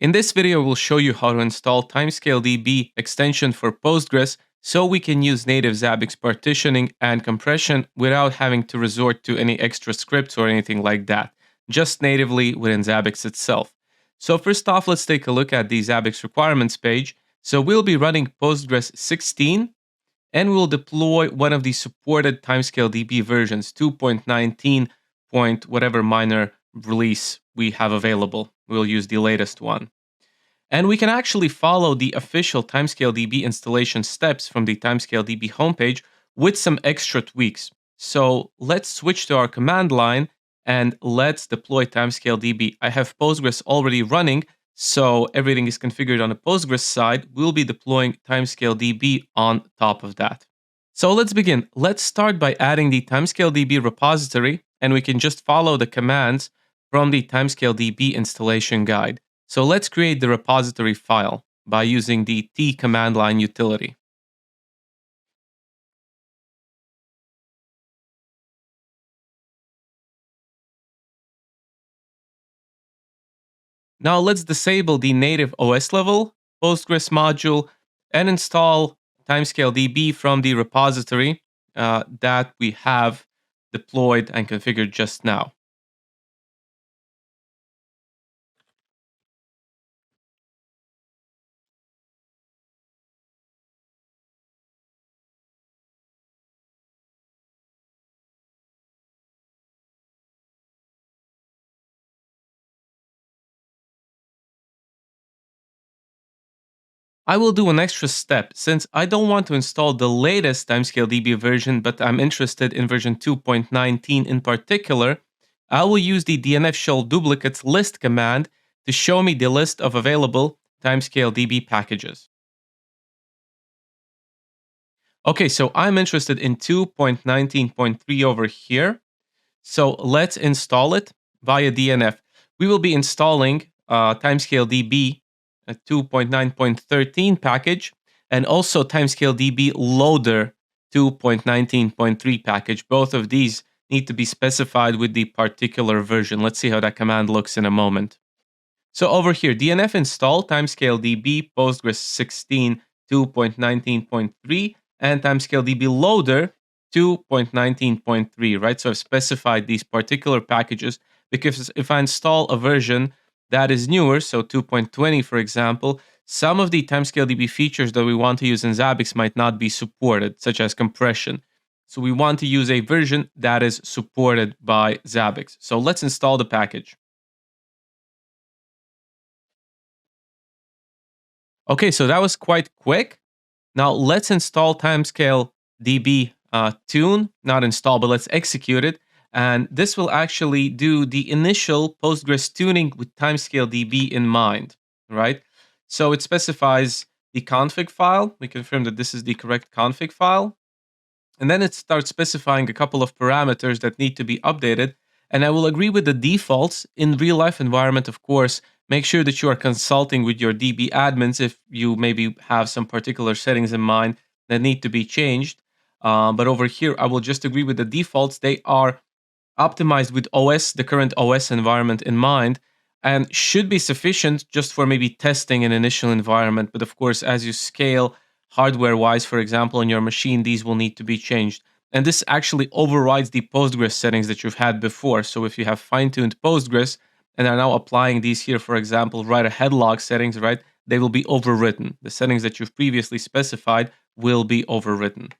In this video, we'll show you how to install TimescaleDB extension for Postgres so we can use native Zabbix partitioning and compression without having to resort to any extra scripts or anything like that, just natively within Zabbix itself. So first off, let's take a look at the Zabbix requirements page. So we'll be running Postgres 16 and we'll deploy one of the supported TimescaleDB versions, 2.19 point whatever minor release we have available. We'll use the latest one. And we can actually follow the official TimescaleDB installation steps from the TimescaleDB homepage with some extra tweaks. So let's switch to our command line and let's deploy TimescaleDB. I have Postgres already running, so everything is configured on the Postgres side. We'll be deploying TimescaleDB on top of that. So let's begin. Let's start by adding the TimescaleDB repository, and we can just follow the commands from the TimescaleDB installation guide. So let's create the repository file by using the T command line utility. Now let's disable the native OS level Postgres module and install TimescaleDB from the repository that we have deployed and configured just now. I will do an extra step since I don't want to install the latest TimescaleDB version, but I'm interested in version 2.19 in particular. I will use the DNF shell duplicates list command to show me the list of available TimescaleDB packages. Okay, so I'm interested in 2.19.3 over here. So let's install it via DNF. We will be installing TimescaleDB 2.9.13 package and also TimescaleDB loader 2.19.3 package. Both of these need to be specified with the particular version. Let's see how that command looks in a moment. So over here, DNF install TimescaleDB Postgres 16 2.19.3 and TimescaleDB loader 2.19.3, right? So I've specified these particular packages because if I install a version that is newer, so 2.20 for example, some of the TimescaleDB features that we want to use in Zabbix might not be supported, such as compression. So we want to use a version that is supported by Zabbix. So let's install the package. Okay, so that was quite quick. Now let's install TimescaleDB tune, not install, but let's execute it. And this will actually do the initial Postgres tuning with TimescaleDB in mind, right? So it specifies the config file. We confirm that this is the correct config file. And then it starts specifying a couple of parameters that need to be updated. And I will agree with the defaults. In real life environment, of course, make sure that you are consulting with your DB admins if you maybe have some particular settings in mind that need to be changed. But over here, I will just agree with the defaults. They are optimized with OS, the current OS environment in mind, and should be sufficient just for maybe testing an initial environment. But of course, as you scale hardware-wise, for example, on your machine, these will need to be changed. And this actually overrides the Postgres settings that you've had before. So if you have fine-tuned Postgres and are now applying these here, for example, write ahead log settings, right, they will be overwritten. The settings that you've previously specified will be overwritten.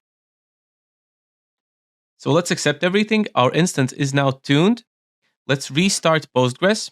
So let's accept everything. Our instance is now tuned. Let's restart Postgres.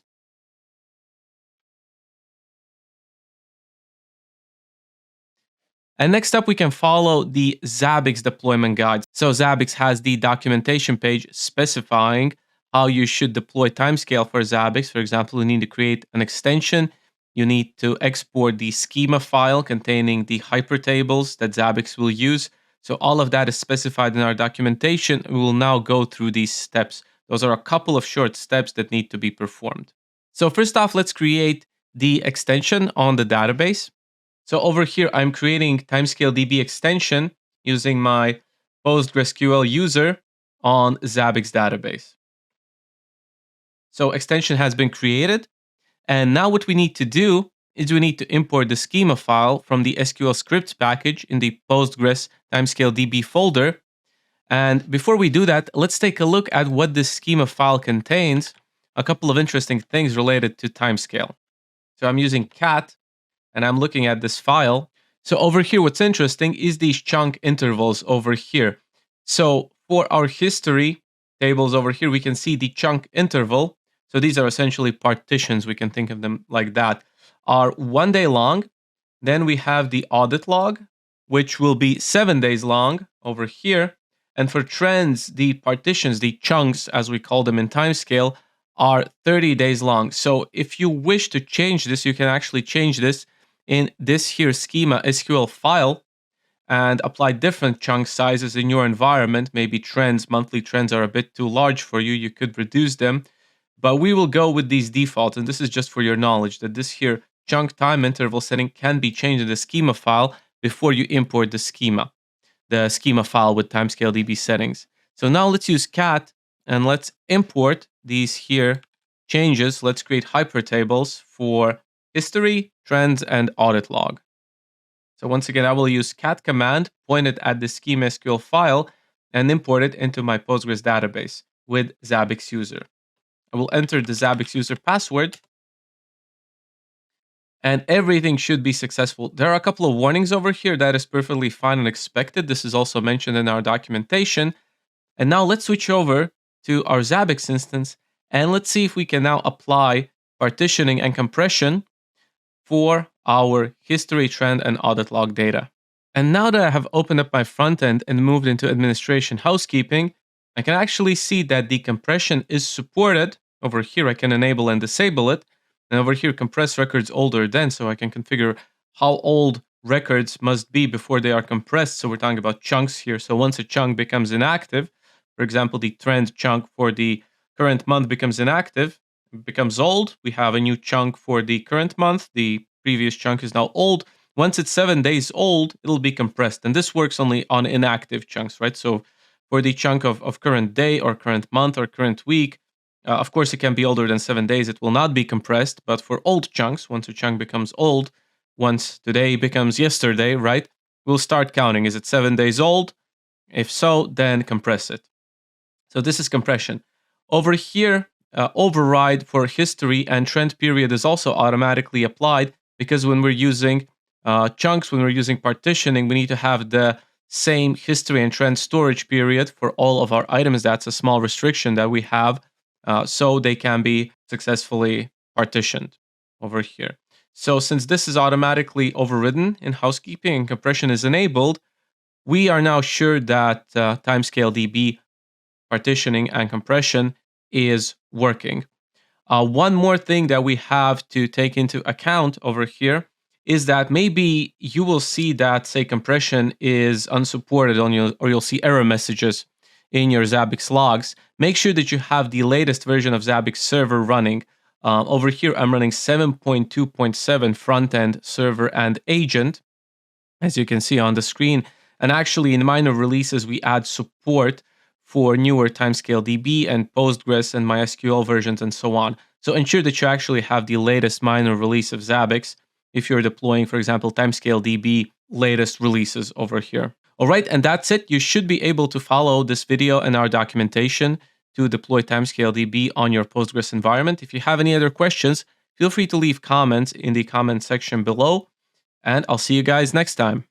And next up, we can follow the Zabbix deployment guide. So Zabbix has the documentation page specifying how you should deploy timescale for Zabbix. For example, you need to create an extension. You need to export the schema file containing the hypertables that Zabbix will use. So all of that is specified in our documentation. We will now go through these steps. Those are a couple of short steps that need to be performed. So first off, let's create the extension on the database. So over here, I'm creating TimescaleDB extension using my PostgreSQL user on Zabbix database. So extension has been created. And now what we need to do is we need to import the schema file from the SQL scripts package in the Postgres TimescaleDB folder. And before we do that, let's take a look at what this schema file contains. A couple of interesting things related to timescale. So I'm using cat, and I'm looking at this file. So over here, what's interesting is these chunk intervals over here. So for our history tables over here, we can see the chunk interval. So these are essentially partitions, we can think of them like that, are 1 day long. Then we have the audit log, which will be 7 days long over here. And for trends, the partitions, the chunks, as we call them in timescale, are 30 days long. So if you wish to change this, you can actually change this in this here schema SQL file and apply different chunk sizes in your environment. Maybe trends, monthly trends are a bit too large for you. You could reduce them. But we will go with these defaults. And this is just for your knowledge that this here chunk time interval setting can be changed in the schema file before you import the schema file with TimescaleDB settings. So now let's use cat and let's import these here changes. Let's create hypertables for history, trends, and audit log. So once again, I will use cat command pointed at the schema SQL file and import it into my Postgres database with Zabbix user. I will enter the Zabbix user password, and everything should be successful. There are a couple of warnings over here. That is perfectly fine and expected. This is also mentioned in our documentation. And now let's switch over to our Zabbix instance, and let's see if we can now apply partitioning and compression for our history, trend, and audit log data. And now that I have opened up my front end and moved into administration housekeeping, I can actually see that the compression is supported. Over here, I can enable and disable it. And over here, compress records older than, so I can configure how old records must be before they are compressed. So we're talking about chunks here. So once a chunk becomes inactive, for example, the trend chunk for the current month becomes inactive, becomes old. We have a new chunk for the current month. The previous chunk is now old. Once it's 7 days old, it'll be compressed. And this works only on inactive chunks, right? So for the chunk of current day or current month or current week, of course, it can be older than 7 days. It will not be compressed. But for old chunks, once a chunk becomes old, once today becomes yesterday, right? We'll start counting. Is it 7 days old? If so, then compress it. So this is compression. Over here, override for history and trend period is also automatically applied because when we're using chunks, when we're using partitioning, we need to have the same history and trend storage period for all of our items. That's a small restriction that we have. So they can be successfully partitioned over here. So since this is automatically overridden in housekeeping and compression is enabled, we are now sure that TimescaleDB partitioning and compression is working. One more thing that we have to take into account over here is that maybe you will see that, say, compression is unsupported on you, or you'll see error messages in your Zabbix logs. Make sure that you have the latest version of Zabbix server running. Over here, I'm running 7.2.7 front-end server and agent, as you can see on the screen. And actually, in minor releases, we add support for newer TimescaleDB and Postgres and MySQL versions and so on. So ensure that you actually have the latest minor release of Zabbix if you're deploying, for example, TimescaleDB latest releases over here. All right, and that's it. You should be able to follow this video and our documentation to deploy TimescaleDB on your Postgres environment. If you have any other questions, feel free to leave comments in the comment section below, and I'll see you guys next time.